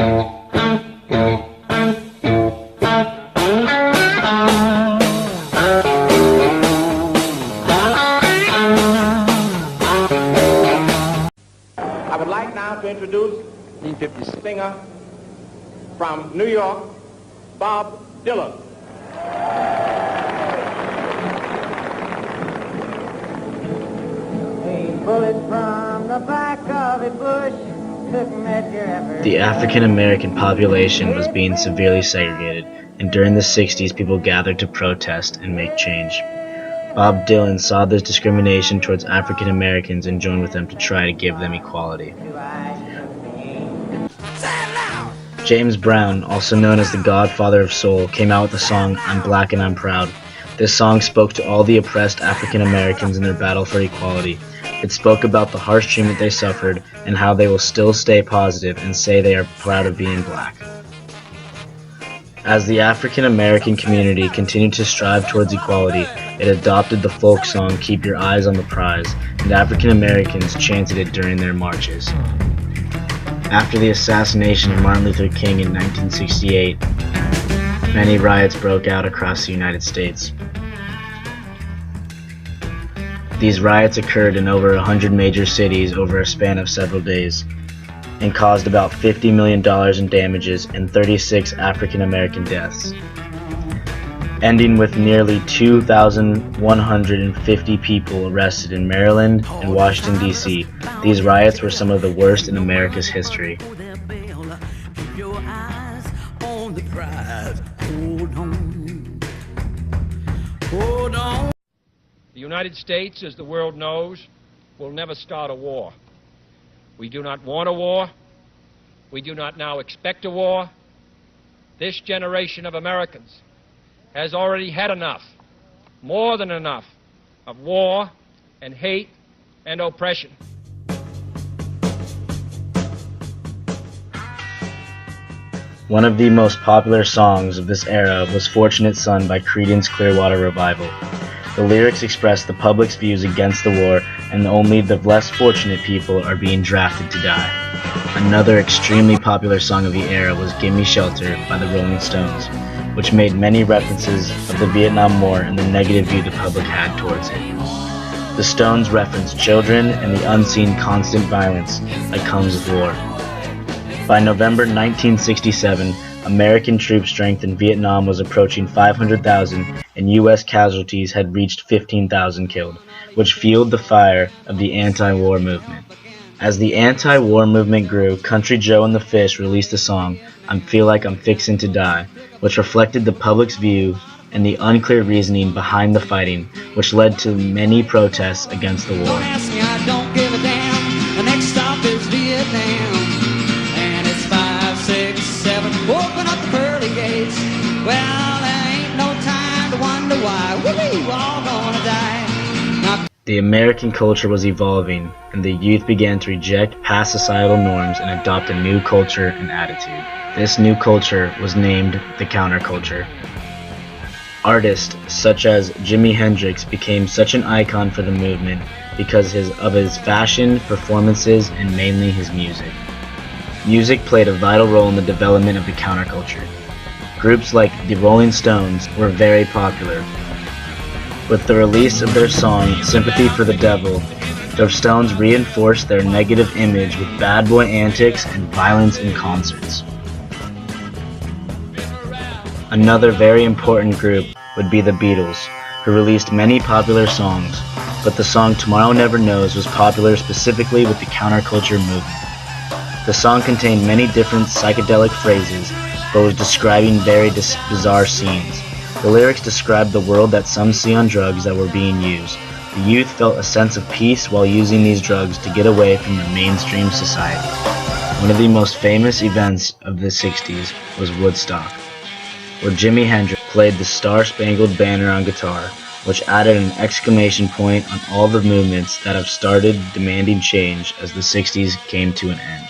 I would like now to introduce the 50 singer from New York, Bob Dylan. A bullet from the back of a bush couldn't measure ever. The African American population was being severely segregated, and during the 60s people gathered to protest and make change. Bob Dylan saw this discrimination towards African Americans and joined with them to try to give them equality. James Brown, also known as the Godfather of Soul, came out with the song I'm Black and I'm Proud. This song spoke to all the oppressed African Americans in their battle for equality. It spoke about the harsh treatment they suffered and how they will still stay positive and say they are proud of being black. As the African American community continued to strive towards equality, it adopted the folk song Keep Your Eyes on the Prize, and African Americans chanted it during their marches. After the assassination of Martin Luther King in 1968, many riots broke out across the United States. These riots occurred in over 100 major cities over a span of several days, and caused about $50 million in damages and 36 African American deaths, ending with nearly 2,150 people arrested in Maryland and Washington, D.C. These riots were some of the worst in America's history. The United States, as the world knows, will never start a war. We do not want a war. We do not now expect a war. This generation of Americans has already had enough, more than enough, of war and hate and oppression. One of the most popular songs of this era was Fortunate Son by Creedence Clearwater Revival. The lyrics express the public's views against the war, and only the less fortunate people are being drafted to die. Another extremely popular song of the era was Gimme Shelter by the Rolling Stones, which made many references of the Vietnam War and the negative view the public had towards it. The Stones referenced children and the unseen constant violence that comes with war. By November 1967, American troop strength in Vietnam was approaching 500,000 and U.S. casualties had reached 15,000 killed, which fueled the fire of the anti-war movement. As the anti-war movement grew, Country Joe and the Fish released the song I Feel Like I'm Fixin' to Die, which reflected the public's view and the unclear reasoning behind the fighting, which led to many protests against the war. Don't ask me, I don't give a damn. The next stop is Vietnam. And it's 5, 6, 7. Open up the pearly gates. Well, there ain't no time to wonder why. We're all gonna die. The American culture was evolving, and the youth began to reject past societal norms and adopt a new culture and attitude. This new culture was named the Counterculture. Artists such as Jimi Hendrix became such an icon for the movement because of his fashion, performances, and mainly his music. Music played a vital role in the development of the counterculture. Groups like the Rolling Stones were very popular. With the release of their song Sympathy for the Devil, the Stones reinforced their negative image with bad boy antics and violence in concerts. Another very important group would be the Beatles, who released many popular songs, but the song Tomorrow Never Knows was popular specifically with the counterculture movement. The song contained many different psychedelic phrases, but was describing very bizarre scenes. The lyrics described the world that some see on drugs that were being used. The youth felt a sense of peace while using these drugs to get away from the mainstream society. One of the most famous events of the 60s was Woodstock, where Jimi Hendrix played the Star-Spangled Banner on guitar, which added an exclamation point on all the movements that have started demanding change as the 60s came to an end.